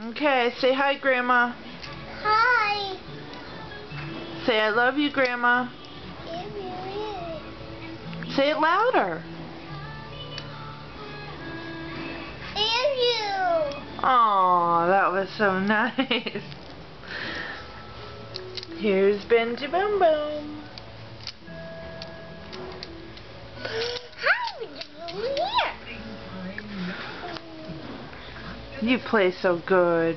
Okay, say hi, Grandma. Hi. Say I love you, Grandma. Say it louder. Aw, that was so nice. Here's Benji Boom Boom. You play so good.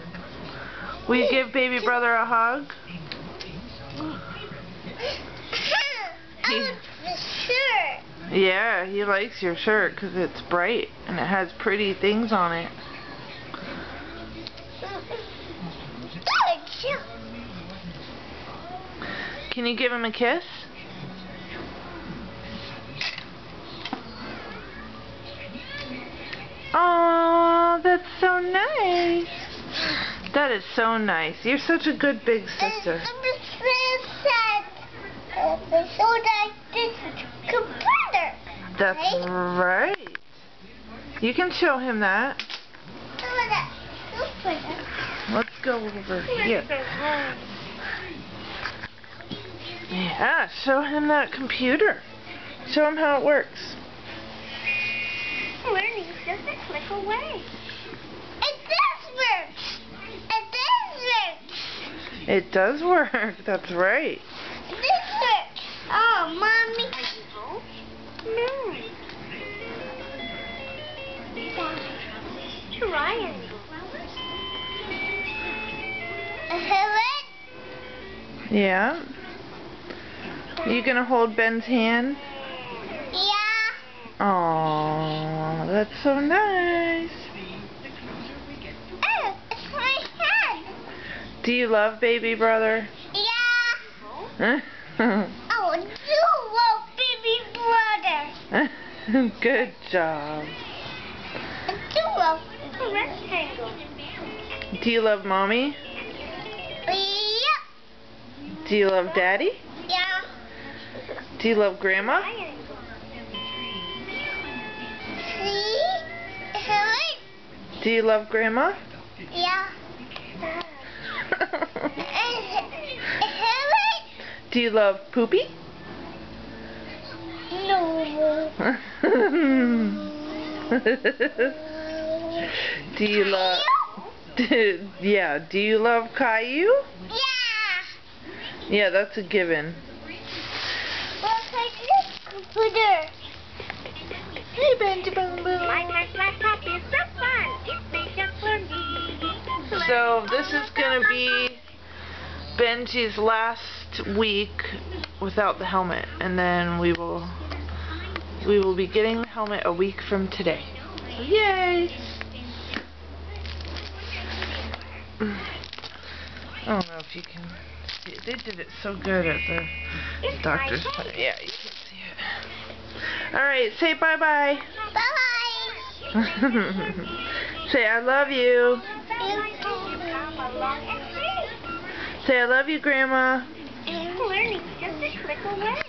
Will you give baby brother a hug? Yeah, he likes your shirt because it's bright and it has pretty things on it. Can you give him a kiss? Oh, that's so nice. That is so nice. You're such a good big sister. That's right. You can show him that. Let's go over here. Yeah, show him that computer. Show him how it works. Learning just a click away. It does work. It does work. That's right. It does work. Oh, Mommy. No. Triangle. Yeah. You gonna hold Ben's hand? Yeah. Aww, that's so nice. Oh, it's my hand. Do you love baby brother? Yeah. Oh, you love baby brother. Good job. I do love the rectangle. Do you love mommy? Yeah. Do you love daddy? Yeah. Do you love grandma? See? Do you love grandma? Yeah. Do you love Poopy? No. Do you love... Yeah, do you love Caillou? Yeah. Yeah, that's a given. Look at this computer. Hey, Benji Boom Boom. My laptop is so fun. It's made just for me. So this is going to be Benji's last week without the helmet, and then we will be getting the helmet a week from today. Yay! I don't know if you can see it. They did it so good at the doctor's place. Yeah, you can see it. Alright, say bye-bye. Bye-bye. Say I love you. Say I love you, Grandma. Learning just a click away.